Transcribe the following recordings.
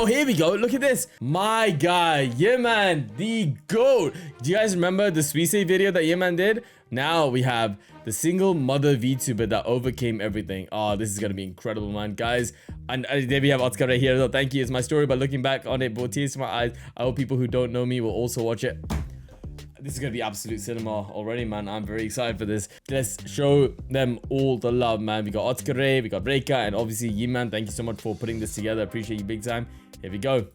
Oh, here we go. Look at this. My guy, Yeman, the GOAT. Do you guys remember the Suisse video that Yeman did? Now we have the single mother VTuber that overcame everything. Oh, this is gonna be incredible, man, guys. And there we have Otsuka Ray here. So thank you. It's my story, but looking back on it, brought tears to my eyes. I hope people who don't know me will also watch it. This is gonna be absolute cinema already, man. I'm very excited for this. Let's show them all the love, man. We got Otsuka Ray, we got Reika, and obviously Yiman. Thank you so much for putting this together. Appreciate you big time. Here we go.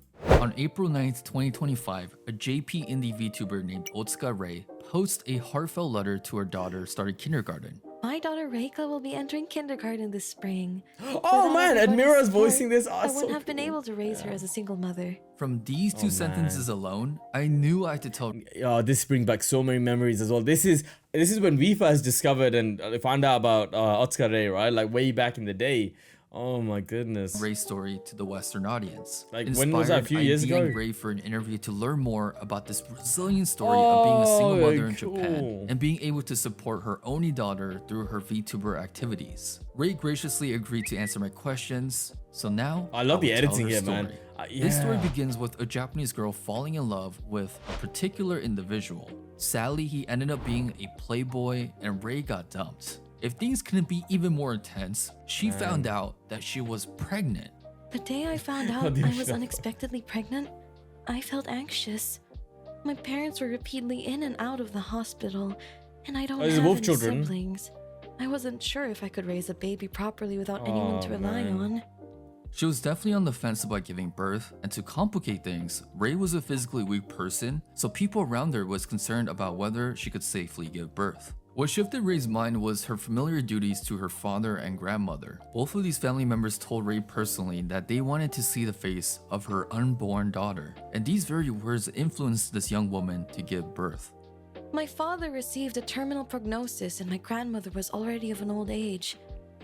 On April 9th, 2025, a JP indie VTuber named Otsuka Ray posts a heartfelt letter to her daughter starting kindergarten. My daughter Reika will be entering kindergarten this spring. Oh man, Admira's voicing this. I wouldn't have been able to raise her as a single mother. From these two sentences alone, I knew I had to tell. Oh, this brings back so many memories as well. This is when we first discovered and found out about Otsuka Ray, right? Like way back in the day. Oh my goodness. Ray's story to the Western audience. Like when was that? A few years ago? Ray for an interview to learn more about this resilient story of being a single mother in Japan and being able to support her only daughter through her VTuber activities. Ray graciously agreed to answer my questions. So now I love the editing here, man. This story begins with a Japanese girl falling in love with a particular individual. Sadly, he ended up being a playboy and Ray got dumped. If things couldn't be even more intense, she found out that she was pregnant. The day I found out I was unexpectedly pregnant, I felt anxious. My parents were repeatedly in and out of the hospital, and I don't have any siblings. I wasn't sure if I could raise a baby properly without anyone to rely on. She was definitely on the fence about giving birth, and to complicate things, Ray was a physically weak person, so people around her was concerned about whether she could safely give birth. What shifted Ray's mind was her familiar duties to her father and grandmother. Both of these family members told Ray personally that they wanted to see the face of her unborn daughter, and these very words influenced this young woman to give birth. My father received a terminal prognosis and my grandmother was already of an old age.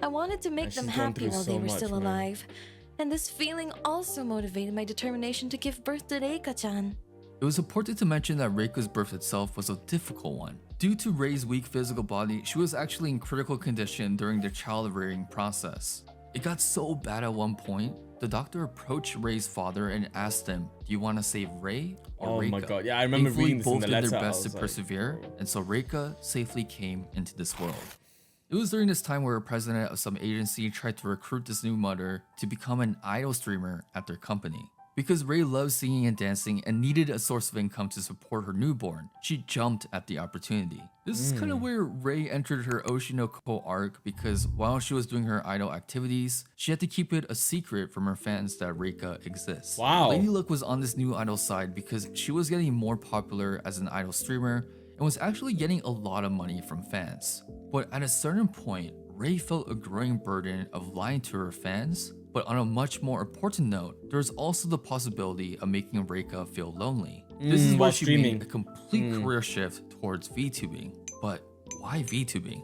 I wanted to make them happy while they were still alive, and this feeling also motivated my determination to give birth to Reika-chan. It was important to mention that Reika's birth itself was a difficult one. Due to Ray's weak physical body, she was actually in critical condition during the child rearing process. It got so bad at one point, the doctor approached Ray's father and asked him, "Do you want to save Ray or Reika?" Oh my god, yeah, I remember reading this in the letter. Both did their best to persevere, and so Reika safely came into this world. It was during this time where a president of some agency tried to recruit this new mother to become an idol streamer at their company. Because Ray loved singing and dancing and needed a source of income to support her newborn, she jumped at the opportunity. This is kind of where Ray entered her Oshinoko arc, because while she was doing her idol activities, she had to keep it a secret from her fans that Reika exists. Wow. Lady Luck was on this new idol side because she was getting more popular as an idol streamer and was actually getting a lot of money from fans. But at a certain point, Ray felt a growing burden of lying to her fans. But on a much more important note, there's also the possibility of making Reika feel lonely. This is why she made a complete career shift towards VTubing. But why VTubing?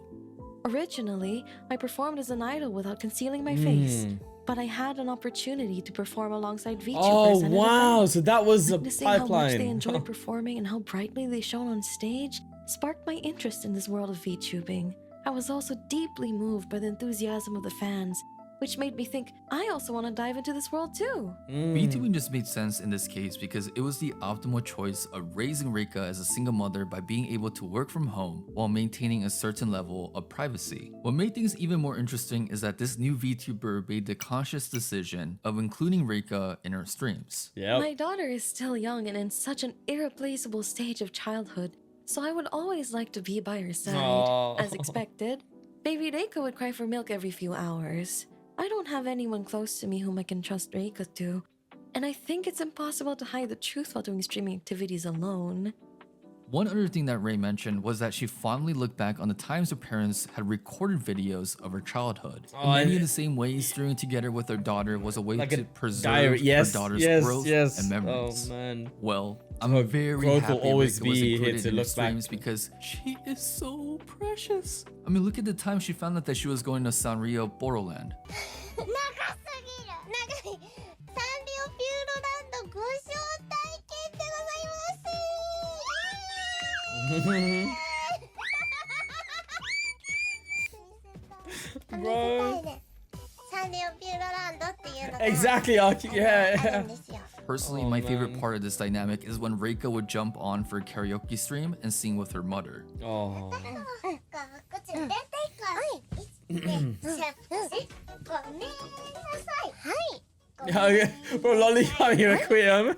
Originally, I performed as an idol without concealing my face. But I had an opportunity to perform alongside VTubers. Oh wow, so that was the pipeline. How much they enjoyed Oh. performing and how brightly they shone on stage sparked my interest in this world of VTubing. I was also deeply moved by the enthusiasm of the fans, which made me think I also want to dive into this world too. VTubing just made sense in this case because it was the optimal choice of raising Reika as a single mother by being able to work from home while maintaining a certain level of privacy. What made things even more interesting is that this new VTuber made the conscious decision of including Reika in her streams. My daughter is still young and in such an irreplaceable stage of childhood, so I would always like to be by her side. As expected, baby Reika would cry for milk every few hours. I don't have anyone close to me whom I can trust Reika to, and I think it's impossible to hide the truth while doing streaming activities alone. One other thing that Ray mentioned was that she fondly looked back on the times her parents had recorded videos of her childhood. In many of the same ways, streaming together with her daughter was a way to preserve her daughter's growth and memories. Oh man. Well, I'm very happy will always Reika was be included here to in her look back. streams because she is so precious. I mean, look at the time she found out that she was going to Sanrio Boroland. exactly, Aki. Yeah. Personally, Oh, my favorite man. part of this dynamic is when Reika would jump on for a karaoke stream and sing with her mother. Oh. Yeah, bro, lollipop, you requiem.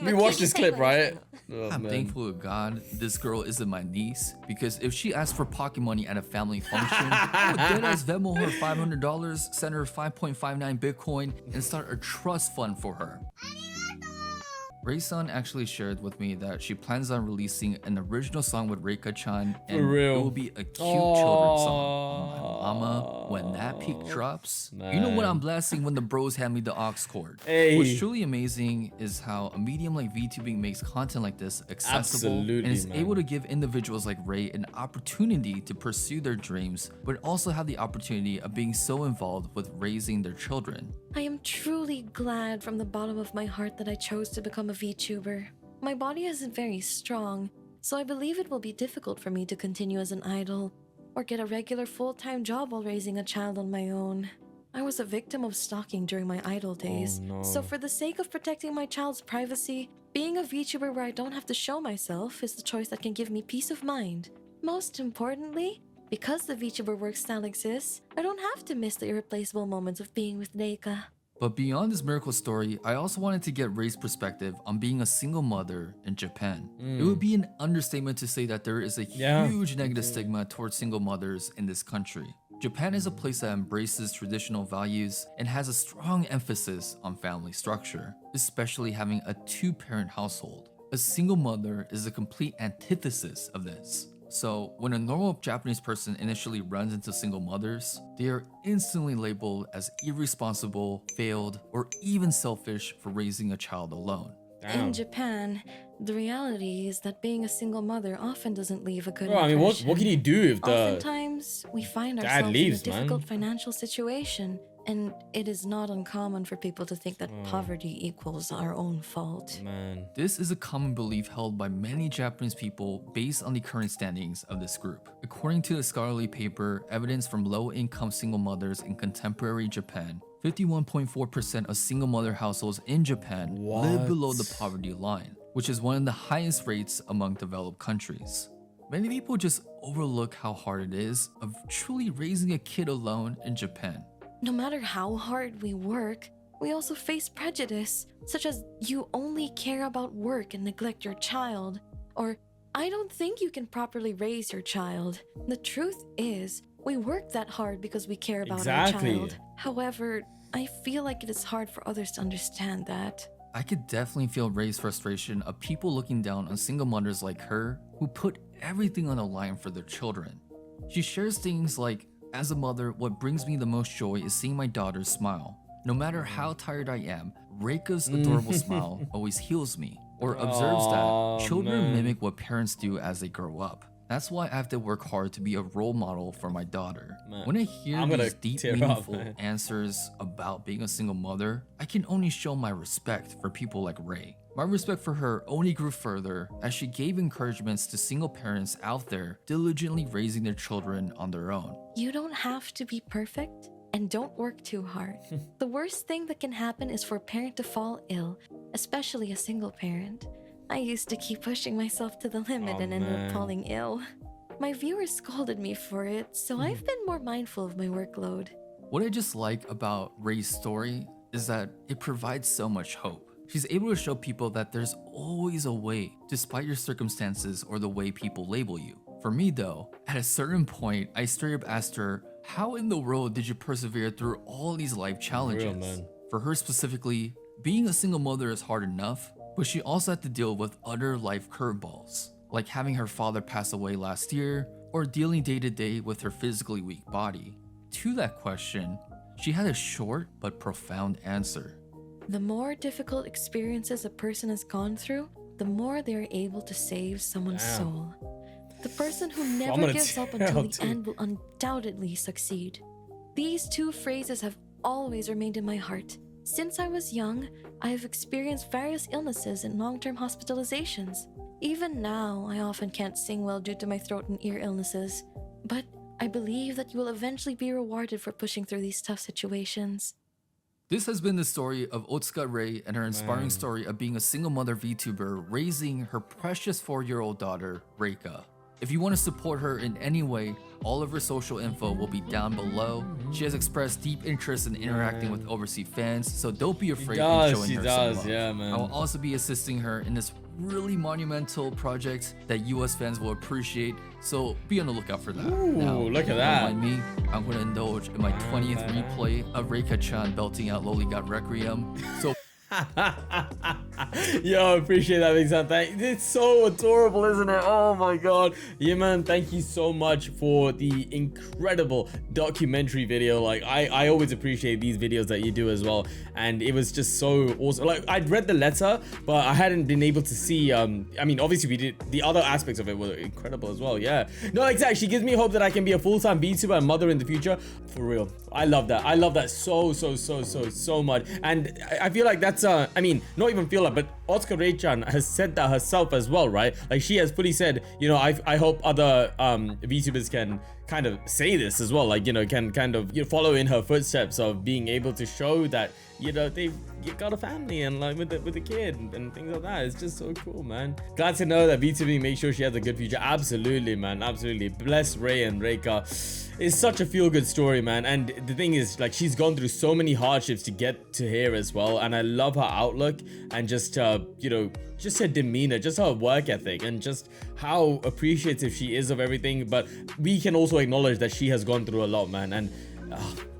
We watched this clip, right? Oh, I'm man. thankful to God this girl isn't my niece, because if she asked for pocket money at a family function, I would deadass Venmo her $500, send her 5.59 Bitcoin, and start a trust fund for her. Ray-san actually shared with me that she plans on releasing an original song with Reika-chan, and it real. will be a cute children's song. My mama, when that peak drops, you know what I'm blasting when the bros hand me the aux cord. Hey. What's truly amazing is how a medium like VTubing makes content like this accessible Absolutely, and is man. able to give individuals like Ray an opportunity to pursue their dreams, but also have the opportunity of being so involved with raising their children. I am truly glad from the bottom of my heart that I chose to become a VTuber. My body isn't very strong, so I believe it will be difficult for me to continue as an idol or get a regular full-time job while raising a child on my own. I was a victim of stalking during my idol days, no. so for the sake of protecting my child's privacy, being a VTuber where I don't have to show myself is the choice that can give me peace of mind. Most importantly, because the VTuber work style exists, I don't have to miss the irreplaceable moments of being with Reika. But beyond this miracle story, I also wanted to get Ray's perspective on being a single mother in Japan. It would be an understatement to say that there is a huge negative stigma towards single mothers in this country. Japan is a place that embraces traditional values and has a strong emphasis on family structure, especially having a two-parent household. A single mother is a complete antithesis of this. So when a normal Japanese person initially runs into single mothers, they are instantly labeled as irresponsible, failed, or even selfish for raising a child alone. Damn. In Japan, the reality is that being a single mother often doesn't leave a good Bro, I mean, impression. what can you do if the Oftentimes, we find dad ourselves leaves, in a difficult man? financial situation, and it is not uncommon for people to think that poverty equals our own fault. man? This is a common belief held by many Japanese people based on the current standings of this group. According to the scholarly paper, Evidence from Low-Income Single Mothers in Contemporary Japan, 51.4% of single mother households in Japan live below the poverty line, which is one of the highest rates among developed countries. Many people just overlook how hard it is of truly raising a kid alone in Japan. No matter how hard we work, we also face prejudice, such as you only care about work and neglect your child, or I don't think you can properly raise your child. The truth is, we work that hard because we care about our child. However, I feel like it is hard for others to understand that. I could definitely feel Ray's frustration of people looking down on single mothers like her who put everything on the line for their children. She shares things like, "As a mother, what brings me the most joy is seeing my daughter smile. No matter how tired I am, Reika's adorable smile always heals me." Or observes that children mimic what parents do as they grow up. That's why I have to work hard to be a role model for my daughter. When I hear these deep, meaningful answers about being a single mother, I can only show my respect for people like Ray. My respect for her only grew further as she gave encouragements to single parents out there diligently raising their children on their own. You don't have to be perfect, and don't work too hard. The worst thing that can happen is for a parent to fall ill, especially a single parent. I used to keep pushing myself to the limit and ended up falling ill. My viewers scolded me for it, so I've been more mindful of my workload. What I just like about Ray's story is that it provides so much hope. She's able to show people that there's always a way, despite your circumstances or the way people label you. For me though, at a certain point, I straight up asked her, how in the world did you persevere through all these life challenges? For her specifically, being a single mother is hard enough, but she also had to deal with other life curveballs, like having her father pass away last year, or dealing day to day with her physically weak body. To that question, she had a short but profound answer. The more difficult experiences a person has gone through, the more they are able to save someone's soul. The person who never gives up until the end will undoubtedly succeed. These two phrases have always remained in my heart. Since I was young, I have experienced various illnesses and long-term hospitalizations. Even now, I often can't sing well due to my throat and ear illnesses, but I believe that you will eventually be rewarded for pushing through these tough situations. This has been the story of Otsuka Ray and her inspiring story of being a single mother VTuber raising her precious 4-year-old daughter, Reika. If you want to support her in any way, all of her social info will be down below. She has expressed deep interest in interacting with overseas fans, so don't be afraid in showing her some love. Yeah, man. I will also be assisting her in this really monumental project that US fans will appreciate, so be on the lookout for that. Now, look at that. Don't mind me, I'm going to indulge in my 20th replay of reika-chan belting out Lollygod Requiem. So Yo, appreciate that, big son. It's so adorable, isn't it? Oh my god. Yeah, man, thank you so much for the incredible documentary video. Like, I always appreciate these videos that you do as well, and it was just so awesome. Like, I'd read the letter, but I hadn't been able to see I mean, obviously we did, the other aspects of it were incredible as well. Yeah, no, exactly. She gives me hope that I can be a full-time VTuber and mother in the future. For real, I love that. I love that so much. And I feel like that's I mean, not even feel like, but Otsuka Ray-chan has said that herself as well, right? Like, she has fully said, you know, I hope other VTubers can kind of say this as well, like, you know, can kind of, you know, follow in her footsteps of being able to show that, you know, they've got a family and like with the kid and things like that. It's just so cool, man. Glad to know that VTubing makes sure she has a good future. Absolutely, man, absolutely. Bless Ray and Reika. It's such a feel-good story, man. And the thing is, like, she's gone through so many hardships to get to here as well, and I love her outlook and just you know, just her demeanor, just her work ethic, and just how appreciative she is of everything. But we can also acknowledge that she has gone through a lot, man, and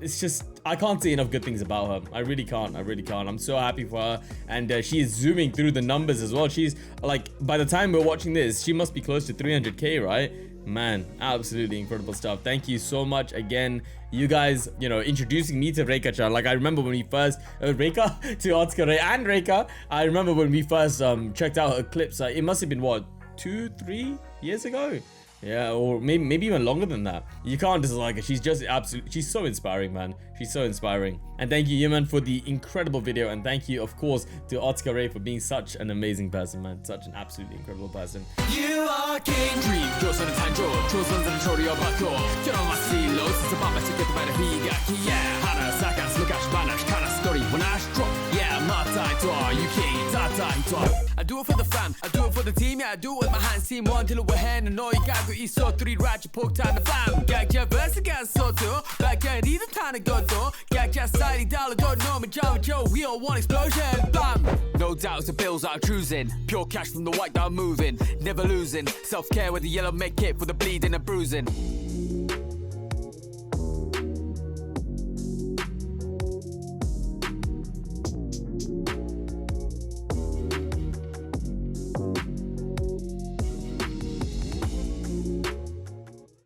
it's just, I can't say enough good things about her. I really can't. I'm so happy for her, and she is zooming through the numbers as well. She's like, by the time we're watching this, she must be close to 300k, right? Man, absolutely incredible stuff. Thank you so much again, you guys, you know, introducing me to Reika-chan. Like, I remember when we first Reika to Otsuka Ray and Reika. I remember when we first checked out her clips. It must have been what, 2-3 years ago. Yeah, or maybe even longer than that. You can't dislike her. She's just absolutely, she's so inspiring, man. She's so inspiring. And thank you, Yeman, for the incredible video. And thank you, of course, to Otsuka Ray for being such an amazing person, man. Such an absolutely incredible person. You are king. Dream, 조선은 탄조. 조선은 조리어 받고. 들어왔지, 로스 잡아봐. 지켜도 봐라, 비가 yeah. 하나 사간, 스무가시 바나시, 카나 스토리, 원하시 drop. Yeah, my title, you king, title. I do it for the fam, I do it for the team. Yeah, I do it with my hands. Team one till we're hand and all you got. 있어 둘이 라지 폭탄 밤 각자 버스가 쏘도 각자 리듬 타는 것도 각자 사이드 달라도 놈의 저저 we all want explosion bam. No doubts the bills are cruising, pure cash from the white dot moving, never losing, self-care with the yellow make it for the bleeding and bruising.